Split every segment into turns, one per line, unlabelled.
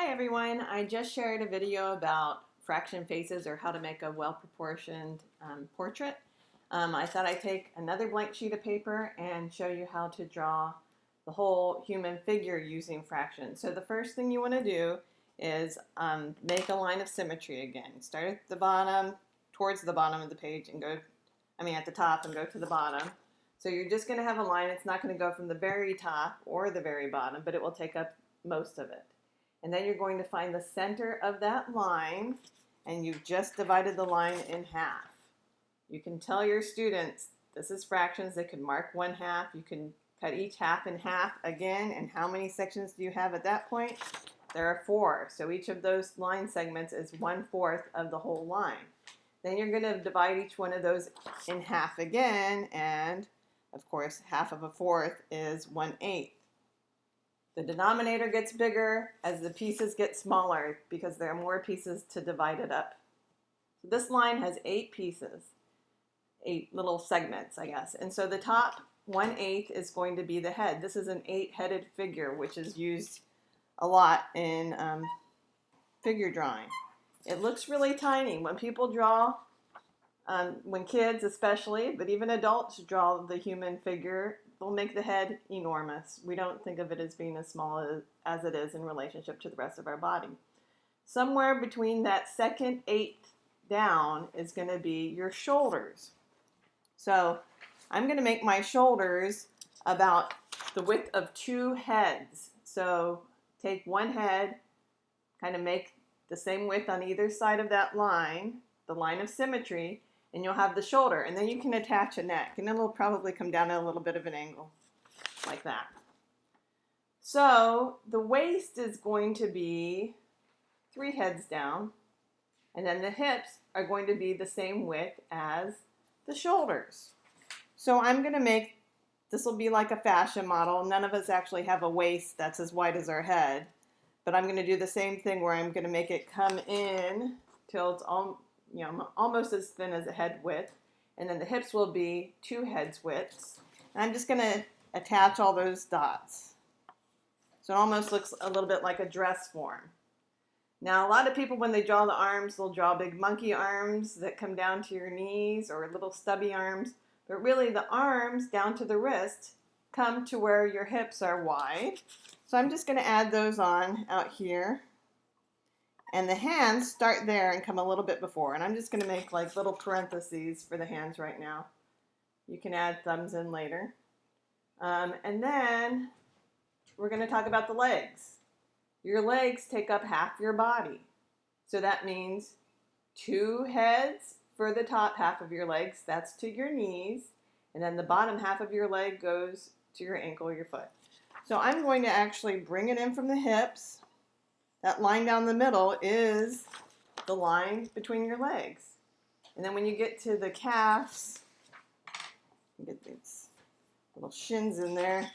Hi everyone, I just shared a video about fraction faces or how to make a well-proportioned portrait. I thought I'd take another blank sheet of paper and show you how to draw the whole human figure using fractions. So the first thing you want to do is make a line of symmetry again. Start at the bottom, towards the bottom of the page and go, at the top and go to the bottom. So you're just going to have a line. It's not going to go from the very top or the very bottom, but it will take up most of it. And then you're going to find the center of that line, and you've just divided the line in half. You can tell your students this is fractions. They can mark 1/2. You can cut each half in half again. And how many sections do you have at that point? There are 4. So each of those line segments is 1/4 of the whole line. Then you're going to divide each one of those in half again. And of course, half of a fourth is 1/8. The denominator gets bigger as the pieces get smaller because there are more pieces to divide it up. So this line has 8 pieces, 8 little segments, I guess. And so the top 1/8 is going to be the head. This is an 8-headed figure, which is used a lot in figure drawing. It looks really tiny. When people draw, when kids especially, but even adults draw the human figure, they'll make the head enormous. We don't think of it as being as small as it is in relationship to the rest of our body. Somewhere between that second 1/8 down is going to be your shoulders. So I'm going to make my shoulders about the width of 2 heads. So take one head, kind of make the same width on either side of that line, the line of symmetry, and you'll have the shoulder, and then you can attach a neck, and it'll probably come down at a little bit of an angle, like that. So the waist is going to be 3 heads down, and then the hips are going to be the same width as the shoulders. So I'm going to make, this will be like a fashion model. None of us actually have a waist that's as wide as our head, but I'm going to do the same thing where I'm going to make it come in till it's almost as thin as a head width, and then the hips will be 2 heads widths. And I'm just going to attach all those dots. So it almost looks a little bit like a dress form. Now a lot of people when they draw the arms, they'll draw big monkey arms that come down to your knees or little stubby arms, but really the arms down to the wrist come to where your hips are wide. So I'm just going to add those on out here. And the hands start there and come a little bit before. And I'm just going to make like little parentheses for the hands right now. You can add thumbs in later. And then we're going to talk about the legs. Your legs take up half your body. So that means 2 heads for the top half of your legs. That's to your knees. And then the bottom half of your leg goes to your ankle or your foot. So I'm going to actually bring it in from the hips. That line down the middle is the line between your legs. And then when you get to the calves, you get these little shins in there,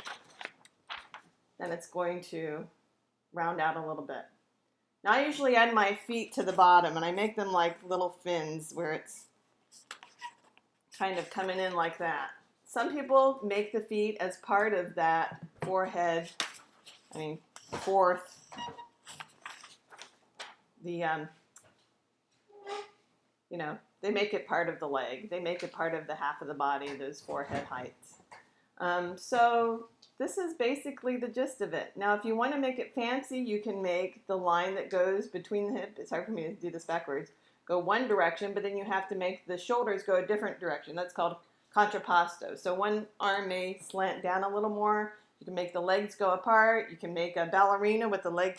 then it's going to round out a little bit. Now I usually add my feet to the bottom and I make them like little fins where it's kind of coming in like that. Some people make the feet as part of that fourth, they make it part of the leg. They make it part of the half of the body, those forehead heights. So this is basically the gist of it. Now, if you want to make it fancy, you can make the line that goes between the hip. It's hard for me to do this backwards. Go one direction, but then you have to make the shoulders go a different direction. That's called contrapposto. So one arm may slant down a little more. You can make the legs go apart. You can make a ballerina with the leg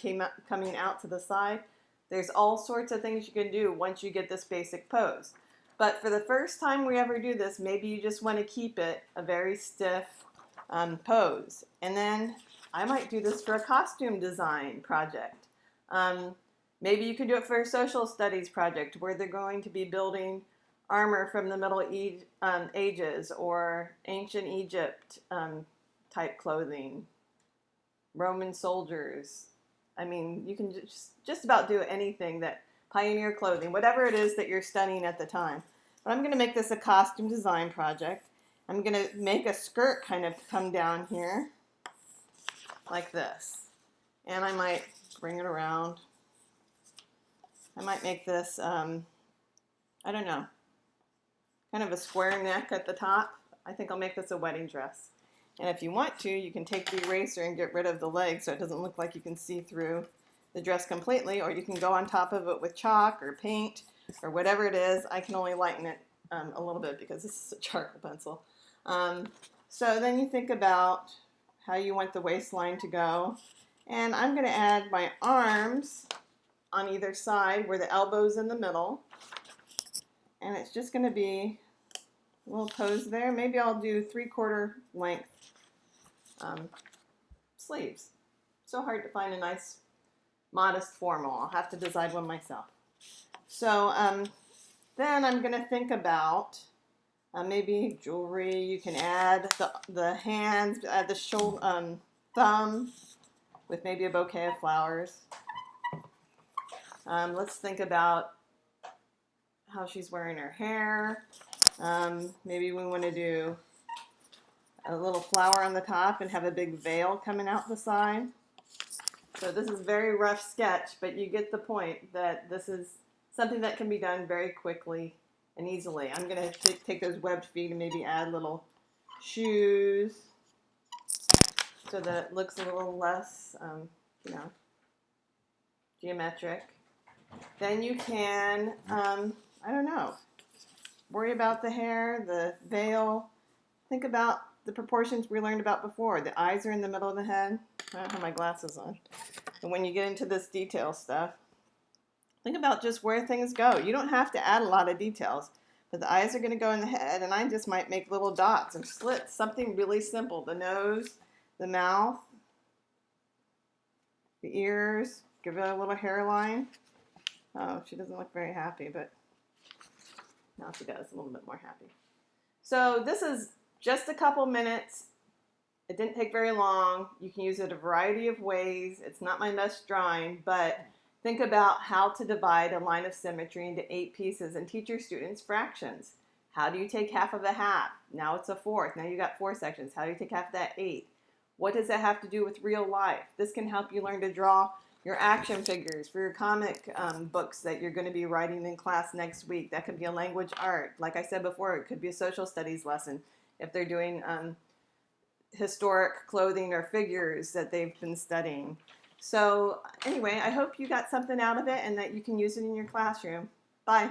coming out to the side. There's all sorts of things you can do once you get this basic pose. But for the first time we ever do this, maybe you just want to keep it a very stiff pose. And then I might do this for a costume design project. Maybe you could do it for a social studies project where they're going to be building armor from the Middle Ages or ancient Egypt type clothing, Roman soldiers. You can just about do anything that pioneer clothing, whatever it is that you're studying at the time. But I'm going to make this a costume design project. I'm going to make a skirt kind of come down here like this. And I might bring it around. I might make this, I don't know, kind of a square neck at the top. I think I'll make this a wedding dress. And if you want to, you can take the eraser and get rid of the legs so it doesn't look like you can see through the dress completely, or you can go on top of it with chalk or paint or whatever it is. I can only lighten it a little bit because this is a charcoal pencil. So then you think about how you want the waistline to go. And I'm going to add my arms on either side where the elbow's in the middle. And it's just going to be a little pose there. Maybe I'll do 3/4 length sleeves. So hard to find a nice modest formal. I'll have to decide one myself. So then I'm going to think about maybe jewelry. You can add the hands, add the shoulder, thumb with maybe a bouquet of flowers. Let's think about how she's wearing her hair. Maybe we want to do a little flower on the top and have a big veil coming out the side. So this is a very rough sketch, but you get the point that this is something that can be done very quickly and easily. I'm going to take those webbed feet and maybe add little shoes so that it looks a little less, geometric. Then you can, I don't know, worry about the hair, the veil. Think about the proportions we learned about before. The eyes are in the middle of the head. I don't have my glasses on. And when you get into this detail stuff, think about just where things go. You don't have to add a lot of details, but the eyes are going to go in the head, and I just might make little dots or slits, something really simple. The nose, the mouth, the ears, give it a little hairline. Oh, she doesn't look very happy, but now she does, a little bit more happy. So this is just a couple minutes. It didn't take very long. You can use it a variety of ways. It's not my best drawing, but think about how to divide a line of symmetry into 8 pieces and teach your students fractions. How do you take half of a half? Now it's a fourth. Now you got 4 sections. How do you take half of that? 8. What does that have to do with real life? This can help you learn to draw your action figures for your comic books that you're going to be writing in class next week. That could be a language art. Like I said before, it could be a social studies lesson if they're doing historic clothing or figures that they've been studying. So anyway, I hope you got something out of it and that you can use it in your classroom. Bye.